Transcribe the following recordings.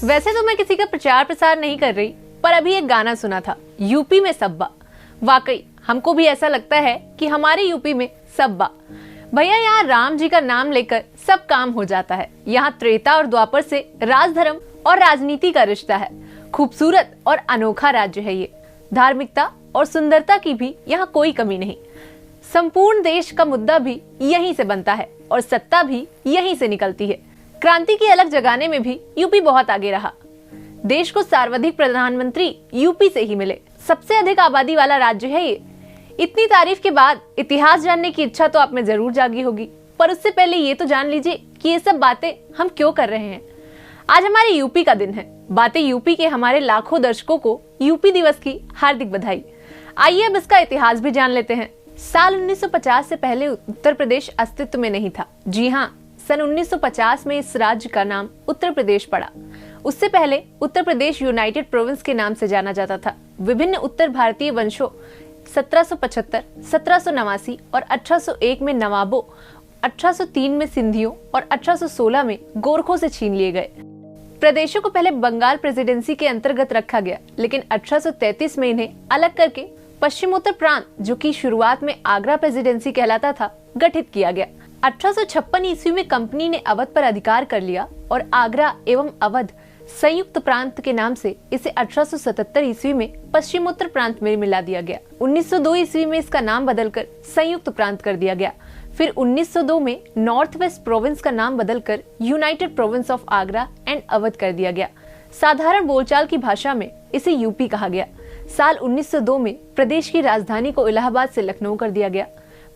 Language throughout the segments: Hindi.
वैसे तो मैं किसी का प्रचार प्रसार नहीं कर रही, पर अभी एक गाना सुना था, यूपी में सब्बा। वाकई हमको भी ऐसा लगता है कि हमारे यूपी में सब्बा। भैया यहाँ राम जी का नाम लेकर सब काम हो जाता है। यहाँ त्रेता और द्वापर से राजधर्म और राजनीति का रिश्ता है। खूबसूरत और अनोखा राज्य है ये। धार्मिकता और सुंदरता की भी यहाँ कोई कमी नहीं। संपूर्ण देश का मुद्दा भी यहीं से बनता है और सत्ता भी यहीं से निकलती है। क्रांति की अलग जगाने में भी यूपी बहुत आगे रहा। देश को सर्वाधिक प्रधानमंत्री यूपी से ही मिले। सबसे अधिक आबादी वाला राज्य है ये। इतनी तारीफ के बाद इतिहास जानने की इच्छा तो आप में जरूर जागी होगी, पर उससे पहले ये तो जान लीजिए कि ये सब बातें हम क्यों कर रहे हैं। आज हमारे यूपी का दिन है। बातें यूपी के हमारे लाखों दर्शकों को यूपी दिवस की हार्दिक बधाई। आइए अब इसका इतिहास भी जान लेते हैं। साल 1950 से पहले उत्तर प्रदेश अस्तित्व में नहीं था। जी हाँ, सन 1950 में इस राज्य का नाम उत्तर प्रदेश पड़ा। उससे पहले उत्तर प्रदेश यूनाइटेड प्रोविंस के नाम से जाना जाता था। विभिन्न उत्तर भारतीय वंशों 1775, 1789 और 1801 में नवाबों, 1803 में सिंधियों और 1816 में गोरखों से छीन लिए गए। प्रदेशों को पहले बंगाल प्रेसिडेंसी के अंतर्गत रखा गया, लेकिन 1833 में इन्हें अलग करके पश्चिमोत्तर प्रांत, जो कि शुरुआत में आगरा प्रेसिडेंसी कहलाता था, गठित किया गया। 1856 ईस्वी में कंपनी ने अवध पर अधिकार कर लिया और आगरा एवं अवध संयुक्त प्रांत के नाम से इसे 1877 ईस्वी में पश्चिमोत्तर प्रांत में मिला दिया गया। 1902 ईस्वी में इसका नाम बदलकर संयुक्त प्रांत कर दिया गया। फिर 1902 में नॉर्थ वेस्ट प्रोविंस का नाम बदलकर United province of Agra and Awadh कर दिया गया। साधारण बोलचाल की भाषा में इसे यूपी कहा गया। साल 1902 में प्रदेश की राजधानी को इलाहाबाद से लखनऊ कर दिया गया।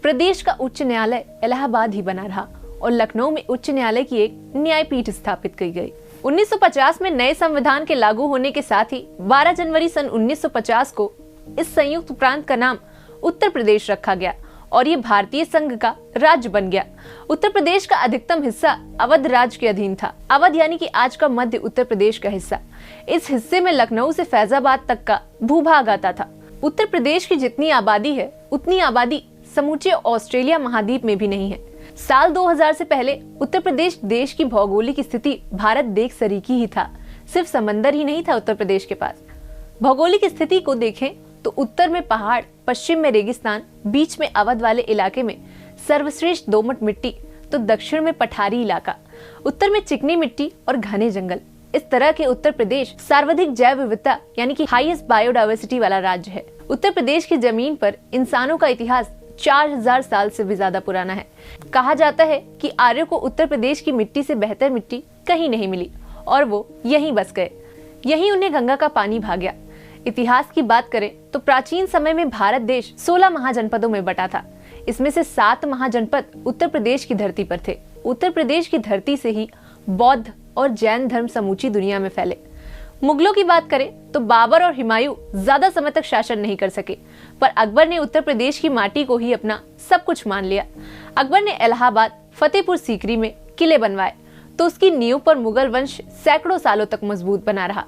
प्रदेश का उच्च न्यायालय इलाहाबाद ही बना रहा और लखनऊ में उच्च न्यायालय की एक न्यायपीठ स्थापित की गई। 1950 में नए संविधान के लागू होने के साथ ही 12 जनवरी सन 1950 को इस संयुक्त प्रांत का नाम उत्तर प्रदेश रखा गया और ये भारतीय संघ का राज्य बन गया। उत्तर प्रदेश का अधिकतम हिस्सा अवध राज्य के अधीन था। अवध यानी कि आज का मध्य उत्तर प्रदेश का हिस्सा। इस हिस्से में लखनऊ से फैजाबाद तक का भूभाग आता था। उत्तर प्रदेश की जितनी आबादी है, उतनी आबादी समूचे ऑस्ट्रेलिया महाद्वीप में भी नहीं है। साल 2000 से पहले उत्तर प्रदेश देश की भौगोलिक स्थिति भारत देश सरीकी ही था। सिर्फ समंदर ही नहीं था उत्तर प्रदेश के पास। भौगोलिक स्थिति को देखें तो उत्तर में पहाड़, पश्चिम में रेगिस्तान, बीच में अवध वाले इलाके में सर्वश्रेष्ठ दोमट मिट्टी, तो दक्षिण में पठारी इलाका, उत्तर में चिकनी मिट्टी और घने जंगल। इस तरह के उत्तर प्रदेश सर्वाधिक जैव विविधता यानी कि हाईएस्ट बायोडायवर्सिटी वाला राज्य है। उत्तर प्रदेश की जमीन पर इंसानों का इतिहास 4000 साल से भी ज्यादा पुराना है। कहा जाता है कि आर्यों को उत्तर प्रदेश की मिट्टी से बेहतर मिट्टी कहीं नहीं मिली और वो यहीं बस गए। यहीं उन्हें गंगा का पानी भा गया। इतिहास की बात करें तो प्राचीन समय में भारत देश 16 महाजनपदों में बटा था। इसमें से 7 महाजनपद उत्तर प्रदेश की धरती पर थे। उत्तर प्रदेश की धरती से ही बौद्ध और जैन धर्म समूची दुनिया में फैले। मुगलों की बात करें तो बाबर और हुमायूं ज्यादा समय तक शासन नहीं कर सके, पर अकबर ने उत्तर प्रदेश की माटी को ही अपना सब कुछ मान लिया। अकबर ने इलाहाबाद, फतेहपुर सीकरी में किले बनवाए, तो उसकी नींव पर मुगल वंश सैकड़ों सालों तक मजबूत बना रहा।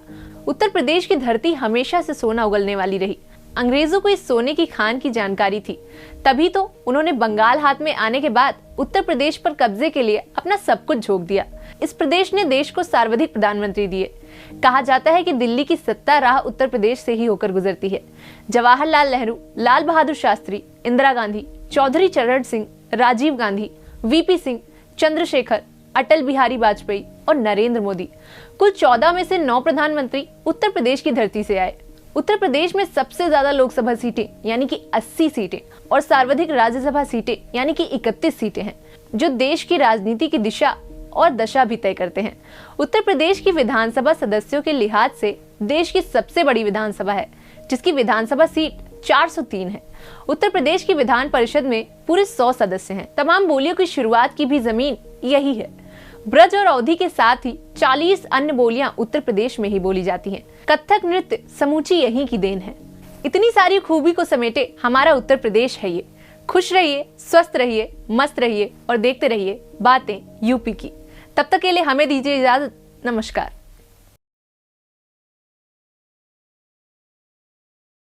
उत्तर प्रदेश की धरती हमेशा से सोना उगलने वाली रही। अंग्रेजों को इस सोने की खान की जानकारी थी, तभी तो उन्होंने बंगाल हाथ में आने के बाद उत्तर प्रदेश पर कब्जे के लिए अपना सब कुछ झोंक दिया। इस प्रदेश ने देश को सर्वाधिक प्रधानमंत्री दिए। कहा जाता है कि दिल्ली की सत्ता राह उत्तर प्रदेश से ही होकर गुजरती है। जवाहरलाल नेहरू, लाल बहादुर शास्त्री, इंदिरा गांधी, चौधरी चरण सिंह, राजीव गांधी, वीपी सिंह, चंद्रशेखर, अटल बिहारी वाजपेयी और नरेंद्र मोदी, कुल 14 में से 9 प्रधानमंत्री उत्तर प्रदेश की धरती से आए। उत्तर प्रदेश में सबसे ज्यादा लोकसभा सीटें यानी कि 80 सीटें और सर्वाधिक राज्यसभा सीटें यानी कि 31 सीटें हैं, जो देश की राजनीति की दिशा और दशा भी तय करते हैं। उत्तर प्रदेश की विधानसभा सदस्यों के लिहाज से देश की सबसे बड़ी विधानसभा है, जिसकी विधानसभा सीट 403 है। उत्तर प्रदेश की विधान परिषद में पूरे 100 सदस्य हैं। तमाम बोलियों की शुरुआत की भी जमीन यही है। ब्रज और अवधी के साथ ही 40 अन्य बोलियां उत्तर प्रदेश में ही बोली जाती हैं। कथक नृत्य समूची यहीं की देन है। इतनी सारी खूबी को समेटे हमारा उत्तर प्रदेश है ये। खुश रहिए, स्वस्थ रहिए, मस्त रहिए और देखते रहिए बातें यूपी की। तब तक के लिए हमें दीजिए इजाजत। नमस्कार।